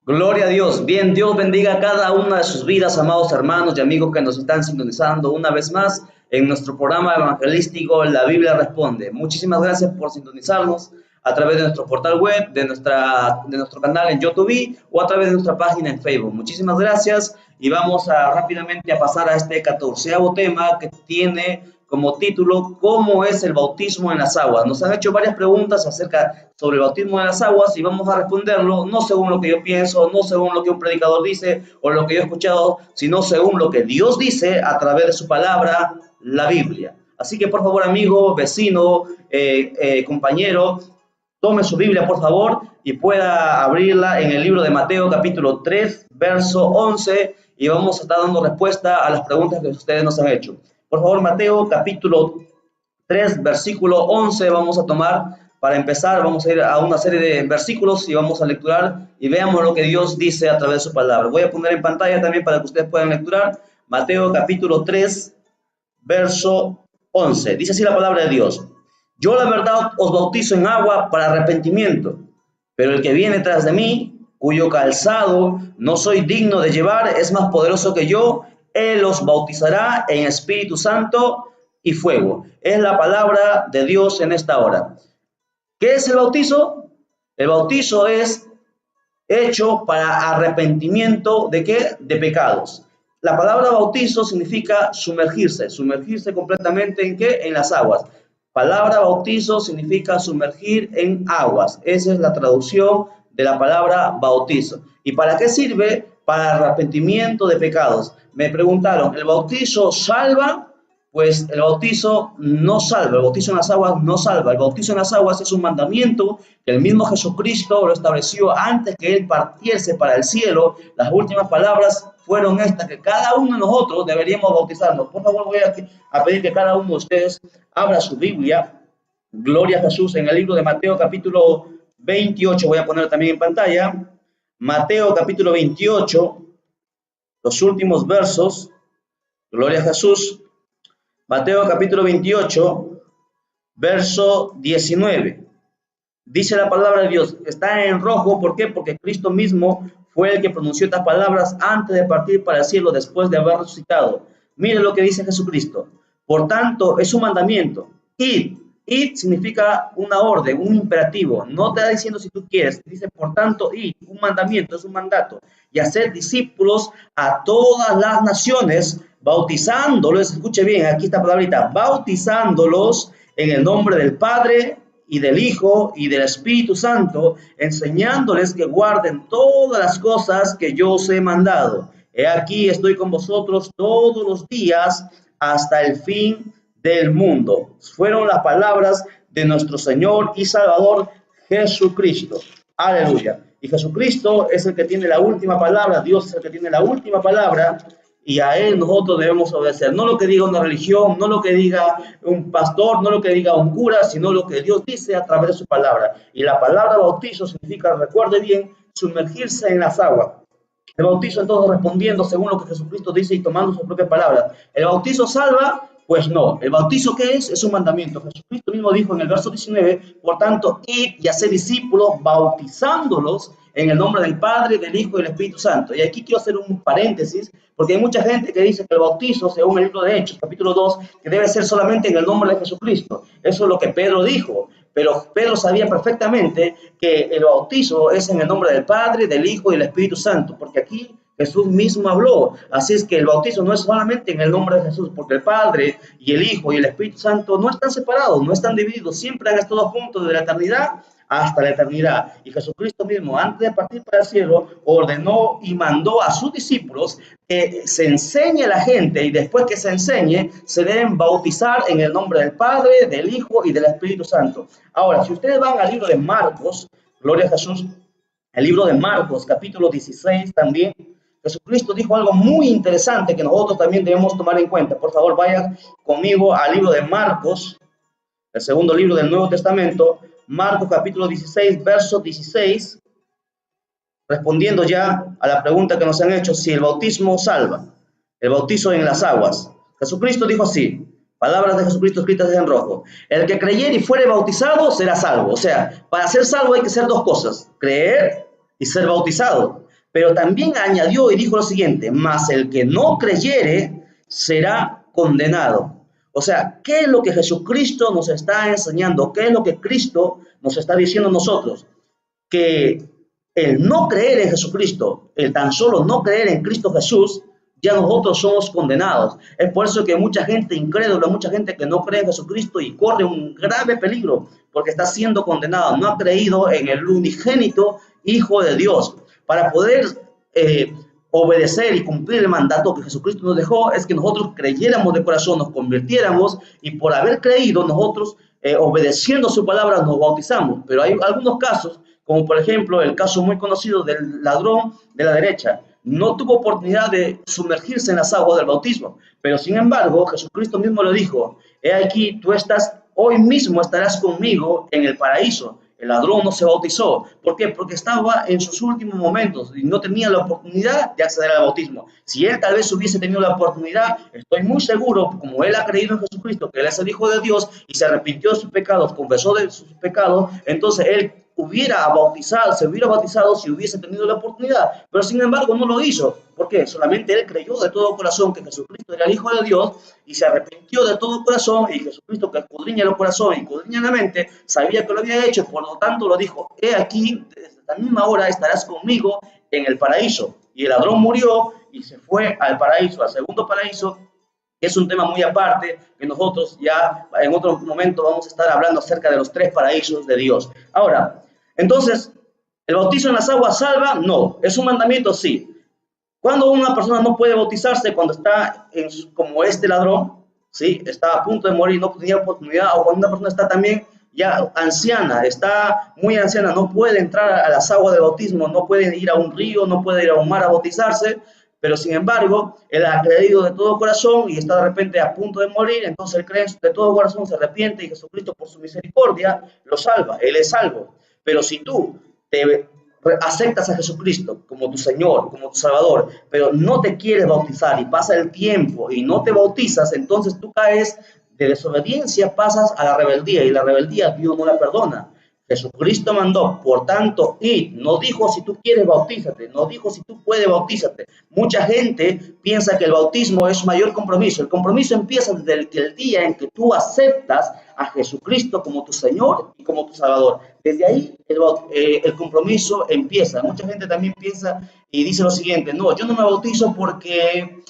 Gloria a Dios. Bien, Dios bendiga a cada una de sus vidas, amados hermanos y amigos que nos están sintonizando una vez más en nuestro programa evangelístico La Biblia Responde. Muchísimas gracias por sintonizarnos a través de nuestro portal web, de nuestro canal en YouTube o a través de nuestra página en Facebook. Muchísimas gracias y vamos rápidamente a pasar a este 14º tema que tiene como título ¿Cómo es el bautismo en las aguas? Nos han hecho varias preguntas acerca sobre el bautismo en las aguas y vamos a responderlo no según lo que yo pienso, no según lo que un predicador dice o lo que yo he escuchado, sino según lo que Dios dice a través de su palabra, la Biblia. Así que por favor, amigo, vecino, compañero, tome su Biblia, por favor, y pueda abrirla en el libro de Mateo, capítulo 3, verso 11, y vamos a estar dando respuesta a las preguntas que ustedes nos han hecho. Por favor, Mateo, capítulo 3, versículo 11, vamos a tomar para empezar. Vamos a ir a una serie de versículos y vamos a lecturar y veamos lo que Dios dice a través de su palabra. Voy a poner en pantalla también para que ustedes puedan lecturar. Mateo, capítulo 3, verso 11. Dice así la palabra de Dios. Yo la verdad os bautizo en agua para arrepentimiento, pero el que viene tras de mí, cuyo calzado no soy digno de llevar, es más poderoso que yo. Él los bautizará en Espíritu Santo y fuego. Es la palabra de Dios en esta hora. ¿Qué es el bautizo? El bautizo es hecho para arrepentimiento ¿de qué? De pecados. La palabra bautizo significa sumergirse completamente ¿en qué? En las aguas. Palabra bautizo significa sumergir en aguas. Esa es la traducción de la palabra bautizo. ¿Y para qué sirve? Para arrepentimiento de pecados. Me preguntaron, ¿el bautizo salva? Pues el bautizo no salva, el bautizo en las aguas no salva. El bautizo en las aguas es un mandamiento que el mismo Jesucristo lo estableció antes que Él partiese para el cielo. Las últimas palabras fueron estas, que cada uno de nosotros deberíamos bautizarnos. Por favor, voy a pedir que cada uno de ustedes abra su Biblia. Gloria a Jesús, en el libro de Mateo capítulo 28, voy a poner también en pantalla. Mateo capítulo 28, los últimos versos. Gloria a Jesús. Mateo capítulo 28, verso 19. Dice la palabra de Dios, está en rojo, ¿por qué? Porque Cristo mismo fue el que pronunció estas palabras antes de partir para el cielo, después de haber resucitado. Mire lo que dice Jesucristo. Por tanto, es un mandamiento. Id. Id significa una orden, un imperativo. No te está diciendo si tú quieres. Dice, por tanto, id. Un mandamiento, es un mandato. Y hacer discípulos a todas las naciones, bautizándolos, escuche bien, aquí está la palabrita, bautizándolos en el nombre del Padre y del Hijo y del Espíritu Santo, enseñándoles que guarden todas las cosas que yo os he mandado. He aquí, estoy con vosotros todos los días hasta el fin del mundo. Fueron las palabras de nuestro Señor y Salvador Jesucristo. Aleluya. Y Jesucristo es el que tiene la última palabra, Dios es el que tiene la última palabra, y a Él nosotros debemos obedecer. No lo que diga una religión, no lo que diga un pastor, no lo que diga un cura, sino lo que Dios dice a través de su palabra. Y la palabra bautizo significa, recuerde bien, sumergirse en las aguas. El bautizo entonces respondiendo según lo que Jesucristo dice y tomando sus propias palabras. ¿El bautizo salva? Pues no. ¿El bautizo qué es? Es un mandamiento. Jesucristo mismo dijo en el verso 19, por tanto, id y haced discípulos bautizándolos en el nombre del Padre, del Hijo y del Espíritu Santo. Y aquí quiero hacer un paréntesis, porque hay mucha gente que dice que el bautizo, según el libro de Hechos, capítulo 2, que debe ser solamente en el nombre de Jesucristo. Eso es lo que Pedro dijo. Pero Pedro sabía perfectamente que el bautizo es en el nombre del Padre, del Hijo y del Espíritu Santo, porque aquí Jesús mismo habló. Así es que el bautizo no es solamente en el nombre de Jesús, porque el Padre y el Hijo y el Espíritu Santo no están separados, no están divididos, siempre han estado juntos desde la eternidad hasta la eternidad. Y Jesucristo mismo, antes de partir para el cielo, ordenó y mandó a sus discípulos que se enseñe a la gente, y después que se enseñe, se deben bautizar en el nombre del Padre, del Hijo y del Espíritu Santo. Ahora, si ustedes van al libro de Marcos, gloria a Jesús, el libro de Marcos, capítulo 16 también, Jesucristo dijo algo muy interesante que nosotros también debemos tomar en cuenta. Por favor, vayan conmigo al libro de Marcos, el segundo libro del Nuevo Testamento, Marcos capítulo 16, verso 16, respondiendo ya a la pregunta que nos han hecho, si el bautismo salva, el bautizo en las aguas. Jesucristo dijo así, palabras de Jesucristo escritas en rojo, el que creyere y fuere bautizado será salvo. O sea, para ser salvo hay que hacer dos cosas, creer y ser bautizado. Pero también añadió y dijo lo siguiente: mas el que no creyere será condenado. O sea, ¿qué es lo que Jesucristo nos está enseñando? ¿Qué es lo que Cristo nos está diciendo a nosotros? Que el no creer en Jesucristo, el tan solo no creer en Cristo Jesús, ya nosotros somos condenados. Es por eso que mucha gente incrédula, mucha gente que no cree en Jesucristo y corre un grave peligro, porque está siendo condenado, no ha creído en el unigénito Hijo de Dios. Para poder obedecer y cumplir el mandato que Jesucristo nos dejó, es que nosotros creyéramos de corazón, nos convirtiéramos, y por haber creído nosotros, obedeciendo su palabra, nos bautizamos. Pero hay algunos casos, como por ejemplo el caso muy conocido del ladrón de la derecha. No tuvo oportunidad de sumergirse en las aguas del bautismo, pero sin embargo Jesucristo mismo lo dijo: he aquí, tú estás, hoy mismo estarás conmigo en el paraíso. El ladrón no se bautizó. ¿Por qué? Porque estaba en sus últimos momentos y no tenía la oportunidad de acceder al bautismo. Si él tal vez hubiese tenido la oportunidad, estoy muy seguro, como él ha creído en Jesucristo, que él es el Hijo de Dios y se arrepintió de sus pecados, confesó de sus pecados, entonces él se hubiera bautizado si hubiese tenido la oportunidad, pero sin embargo no lo hizo. ¿Por qué? Solamente él creyó de todo corazón que Jesucristo era el Hijo de Dios y se arrepintió de todo corazón, y Jesucristo, que escudriña el corazón y escudriña la mente, sabía que lo había hecho, por lo tanto lo dijo: he aquí, desde la misma hora estarás conmigo en el paraíso. Y el ladrón murió y se fue al paraíso, al segundo paraíso, que es un tema muy aparte, que nosotros ya en otro momento vamos a estar hablando acerca de los 3 paraísos de Dios. Ahora, entonces, ¿el bautizo en las aguas salva? No. ¿Es un mandamiento? Sí. Cuando una persona no puede bautizarse, cuando está como este ladrón, ¿sí? Está a punto de morir, no tenía oportunidad, o cuando una persona está también ya anciana, está muy anciana, no puede entrar a las aguas de bautismo, no puede ir a un río, no puede ir a un mar a bautizarse, pero sin embargo, él ha creído de todo corazón y está de repente a punto de morir, entonces él cree de todo corazón, se arrepiente, y Jesucristo, por su misericordia, lo salva, él es salvo. Pero si tú te aceptas a Jesucristo como tu Señor, como tu Salvador, pero no te quieres bautizar y pasa el tiempo y no te bautizas, entonces tú caes de desobediencia, pasas a la rebeldía, y la rebeldía Dios no la perdona. Jesucristo mandó, por tanto, id. No dijo si tú quieres bautízate, no dijo si tú puedes bautízate. Mucha gente piensa que el bautismo es mayor compromiso. El compromiso empieza desde el día en que tú aceptas a Jesucristo como tu Señor y como tu Salvador. Desde ahí el compromiso empieza. Mucha gente también piensa y dice lo siguiente: no, yo no me bautizo porque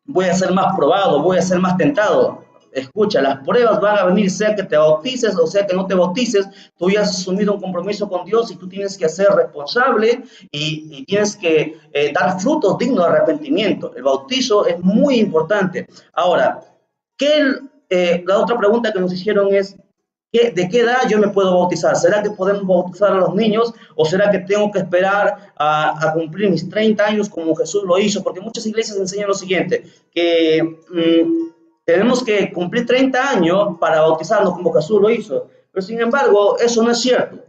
voy a ser más probado, voy a ser más tentado. Escucha, las pruebas van a venir, sea que te bautices o sea que no te bautices. Tú ya has asumido un compromiso con Dios y tú tienes que ser responsable y tienes que dar frutos dignos de arrepentimiento. El bautizo es muy importante. Ahora, la otra pregunta que nos hicieron es: ¿de qué edad yo me puedo bautizar? ¿Será que podemos bautizar a los niños o será que tengo que esperar a cumplir mis 30 años como Jesús lo hizo? Porque muchas iglesias enseñan lo siguiente, que tenemos que cumplir 30 años para bautizarnos como Jesús lo hizo. Pero sin embargo, eso no es cierto.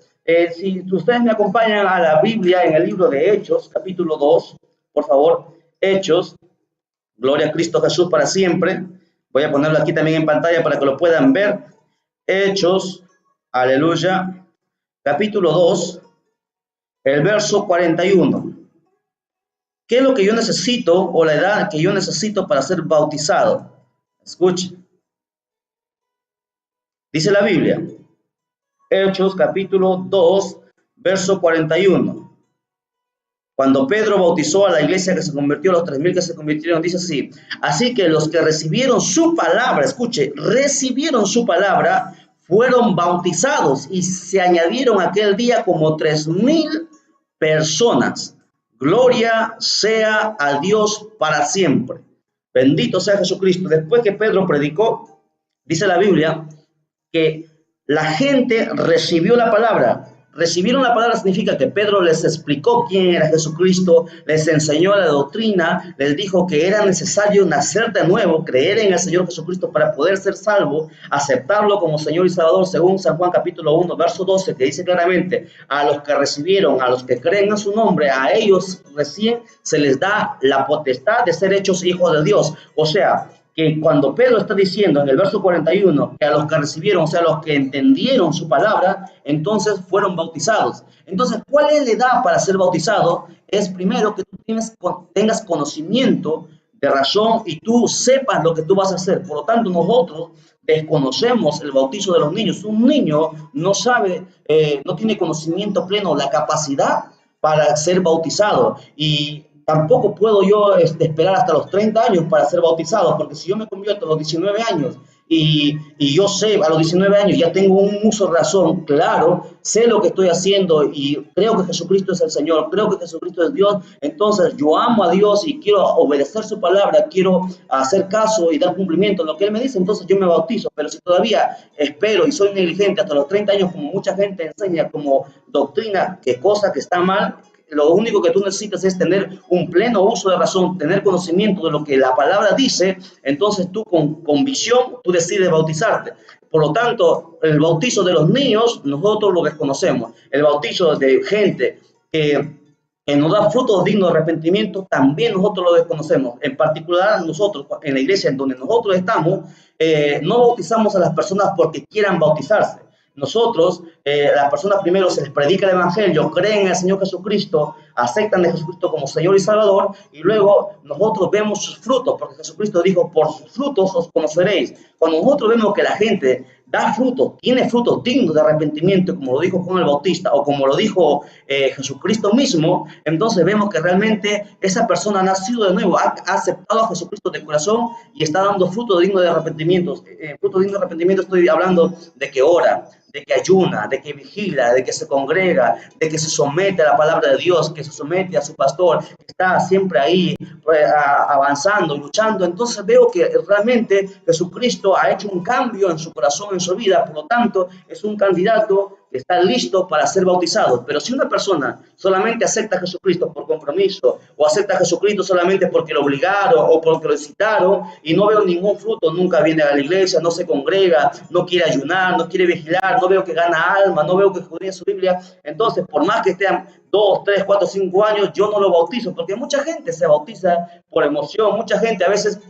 Si ustedes me acompañan a la Biblia en el libro de Hechos, capítulo 2, por favor, Hechos, gloria a Cristo Jesús para siempre. Voy a ponerlo aquí también en pantalla para que lo puedan ver. Hechos, aleluya, capítulo 2, el verso 41. ¿Qué es lo que yo necesito, o la edad que yo necesito para ser bautizado? Escuchen. Dice la Biblia, Hechos capítulo 2, verso 41. Cuando Pedro bautizó a la iglesia que se convirtió, los 3,000 que se convirtieron, dice así: así que los que recibieron su palabra, escuche, recibieron su palabra, fueron bautizados, y se añadieron aquel día como 3,000 personas. Gloria sea a Dios para siempre. Bendito sea Jesucristo. Después que Pedro predicó, dice la Biblia que la gente recibió la palabra. Recibieron la palabra significa que Pedro les explicó quién era Jesucristo, les enseñó la doctrina, les dijo que era necesario nacer de nuevo, creer en el Señor Jesucristo para poder ser salvo, aceptarlo como Señor y Salvador, según San Juan capítulo 1, verso 12, que dice claramente: a los que recibieron, a los que creen en su nombre, a ellos recién se les da la potestad de ser hechos hijos de Dios. O sea, que cuando Pedro está diciendo en el verso 41 que a los que recibieron, o sea, a los que entendieron su palabra, entonces fueron bautizados. Entonces, ¿cuál es la edad para ser bautizado? Es primero que tú tengas conocimiento de razón y tú sepas lo que tú vas a hacer. Por lo tanto, nosotros desconocemos el bautizo de los niños. Un niño no sabe, no tiene conocimiento pleno, la capacidad para ser bautizado. Y tampoco puedo yo esperar hasta los 30 años para ser bautizado, porque si yo me convierto a los 19 años y yo sé, a los 19 años ya tengo un uso de razón claro, sé lo que estoy haciendo y creo que Jesucristo es el Señor, creo que Jesucristo es Dios, entonces yo amo a Dios y quiero obedecer su palabra, quiero hacer caso y dar cumplimiento a lo que Él me dice, entonces yo me bautizo. Pero si todavía espero y soy negligente hasta los 30 años, como mucha gente enseña como doctrina, que cosa que está mal, lo único que tú necesitas es tener un pleno uso de razón, tener conocimiento de lo que la palabra dice, entonces tú con convicción, tú decides bautizarte. Por lo tanto, el bautizo de los niños, nosotros lo desconocemos. El bautizo de gente que nos da frutos dignos de arrepentimiento, también nosotros lo desconocemos. En particular, nosotros, en la iglesia en donde nosotros estamos, no bautizamos a las personas porque quieran bautizarse. Nosotros, las personas primero se les predica el Evangelio, creen en el Señor Jesucristo, aceptan a Jesucristo como Señor y Salvador, y luego nosotros vemos sus frutos, porque Jesucristo dijo, por sus frutos os conoceréis. Cuando nosotros vemos que la gente da frutos, tiene frutos dignos de arrepentimiento, como lo dijo Juan el Bautista, o como lo dijo Jesucristo mismo, entonces vemos que realmente esa persona ha nacido de nuevo, ha aceptado a Jesucristo de corazón y está dando frutos dignos de arrepentimiento. Frutos dignos de arrepentimiento estoy hablando de que ora, de que ayuna, de que vigila, de que se congrega, de que se somete a la palabra de Dios, que se somete a su pastor, que está siempre ahí avanzando, luchando. Entonces veo que realmente Jesucristo ha hecho un cambio en su corazón, en su vida, por lo tanto es un candidato que está listo para ser bautizado. Pero si una persona solamente acepta a Jesucristo por compromiso, o acepta a Jesucristo solamente porque lo obligaron o porque lo incitaron, y no veo ningún fruto, nunca viene a la iglesia, no se congrega, no quiere ayunar, no quiere vigilar, no veo que gana alma, no veo que estudia su Biblia, entonces por más que estén 2, 3, 4, 5 años, yo no lo bautizo, porque mucha gente se bautiza por emoción, mucha gente a veces.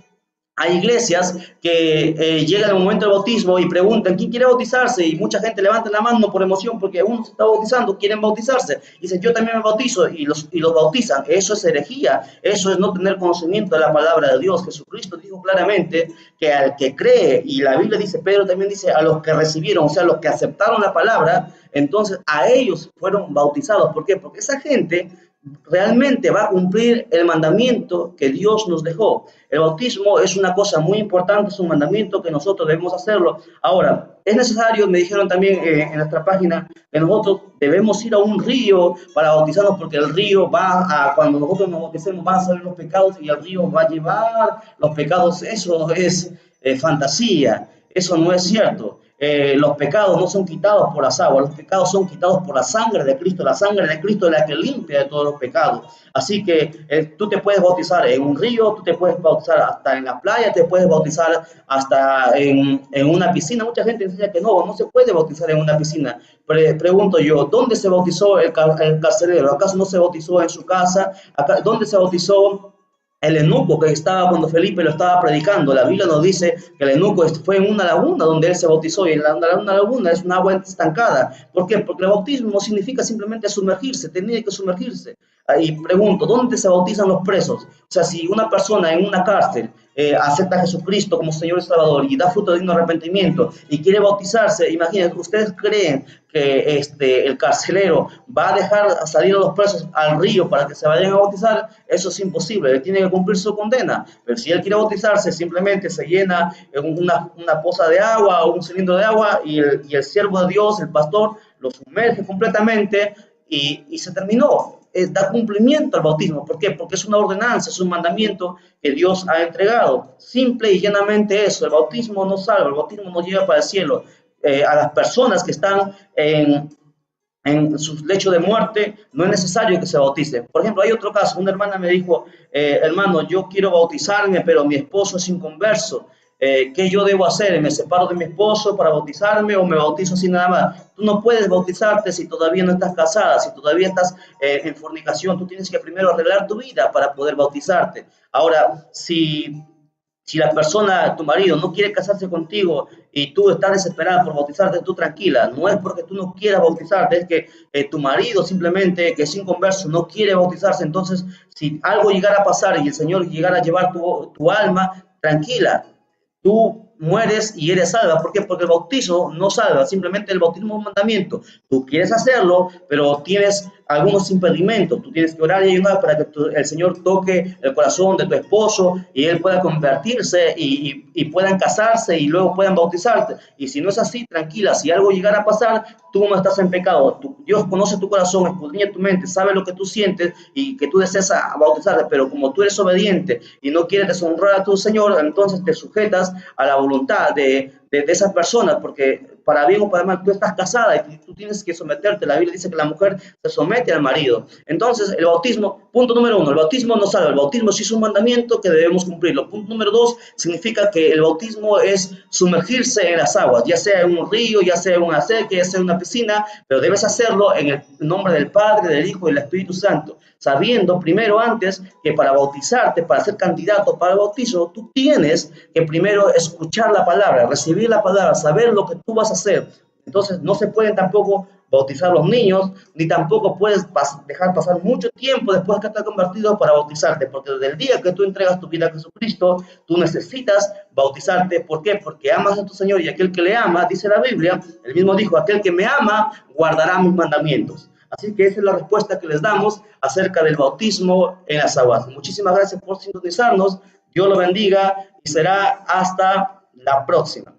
Hay iglesias que llegan al momento del bautismo y preguntan quién quiere bautizarse, y mucha gente levanta la mano por emoción porque uno se está bautizando, quieren bautizarse, y dicen yo también me bautizo, y los bautizan. Eso es herejía, eso es no tener conocimiento de la palabra de Dios. Jesucristo dijo claramente que al que cree, y la Biblia dice, Pedro también dice, a los que recibieron, o sea, los que aceptaron la palabra, entonces a ellos fueron bautizados. ¿Por qué? Porque esa gente realmente va a cumplir el mandamiento que Dios nos dejó. El bautismo es una cosa muy importante, es un mandamiento que nosotros debemos hacerlo. Ahora, es necesario, me dijeron también en nuestra página, que nosotros debemos ir a un río para bautizarnos, porque el río cuando nosotros nos bauticemos, van a salir los pecados y el río va a llevar los pecados. Eso es fantasía, eso no es cierto. Los pecados no son quitados por las aguas, los pecados son quitados por la sangre de Cristo. La sangre de Cristo es la que limpia de todos los pecados. Así que tú te puedes bautizar en un río, tú te puedes bautizar hasta en la playa, te puedes bautizar hasta en una piscina. Mucha gente dice que no se puede bautizar en una piscina. Pregunto yo, ¿dónde se bautizó el carcelero? ¿Acaso no se bautizó en su casa? ¿Dónde se bautizó el eunuco que estaba cuando Felipe lo estaba predicando? La Biblia nos dice que el eunuco fue en una laguna donde él se bautizó, y una laguna es un agua estancada. ¿Por qué? Porque el bautismo no significa simplemente sumergirse, tenía que sumergirse. Y pregunto, ¿dónde se bautizan los presos? O sea, si una persona en una cárcel acepta a Jesucristo como Señor y Salvador y da fruto de digno arrepentimiento y quiere bautizarse, imagínense, ¿ustedes creen que el carcelero va a dejar salir a los presos al río para que se vayan a bautizar? Eso es imposible, él tiene que cumplir su condena. Pero si él quiere bautizarse, simplemente se llena una poza de agua o un cilindro de agua, y el siervo de Dios, el pastor, lo sumerge completamente y se terminó. Da cumplimiento al bautismo. ¿Por qué? Porque es una ordenanza, es un mandamiento que Dios ha entregado. Simple y llanamente eso. El bautismo no salva, el bautismo no lleva para el cielo. A las personas que están en su lecho de muerte, no es necesario que se bautice. Por ejemplo, hay otro caso, una hermana me dijo, hermano, yo quiero bautizarme, pero mi esposo es inconverso. ¿Qué yo debo hacer? ¿Me separo de mi esposo para bautizarme o me bautizo así nada más? Tú no puedes bautizarte si todavía no estás casada, si todavía estás en fornicación. Tú tienes que primero arreglar tu vida para poder bautizarte. Ahora, si Si la persona, tu marido, no quiere casarse contigo y tú estás desesperada por bautizarte, tú tranquila. No es porque tú no quieras bautizarte, es que tu marido simplemente, que es inconverso, no quiere bautizarse. Entonces, si algo llegara a pasar y el Señor llegara a llevar tu alma, tranquila, tú mueres y eres salva. ¿Por qué? Porque el bautizo no salva, simplemente el bautismo es un mandamiento. Tú quieres hacerlo, pero tienes algunos impedimentos. Tú tienes que orar y ayunar para que el Señor toque el corazón de tu esposo y él pueda convertirse y puedan casarse y luego puedan bautizarte. Y si no es así, tranquila, si algo llegara a pasar, tú no estás en pecado. Dios conoce tu corazón, escudriña tu mente, sabe lo que tú sientes y que tú deseas bautizarte, pero como tú eres obediente y no quieres deshonrar a tu Señor, entonces te sujetas a la voluntad de esas personas, porque para bien o para mal tú estás casada y tú tienes que someterte. La Biblia dice que la mujer se somete al marido. Entonces, el bautismo, punto número uno, el bautismo no salva, el bautismo sí es un mandamiento que debemos cumplirlo. Punto número dos, significa que el bautismo es sumergirse en las aguas, ya sea en un río, ya sea en una acequia, ya sea en una piscina, pero debes hacerlo en el nombre del Padre, del Hijo y del Espíritu Santo, sabiendo primero antes que para bautizarte, para ser candidato para el bautizo, tú tienes que primero escuchar la palabra, recibir la palabra, saber lo que tú vas a hacer. Entonces no se pueden tampoco bautizar los niños, ni tampoco puedes dejar pasar mucho tiempo después que te has convertido para bautizarte, porque desde el día que tú entregas tu vida a Jesucristo, tú necesitas bautizarte. ¿Por qué? Porque amas a tu Señor y aquel que le ama, dice la Biblia, él mismo dijo, aquel que me ama guardará mis mandamientos. Así que esa es la respuesta que les damos acerca del bautismo en las aguas. Muchísimas gracias por sintonizarnos. Dios lo bendiga y será hasta la próxima.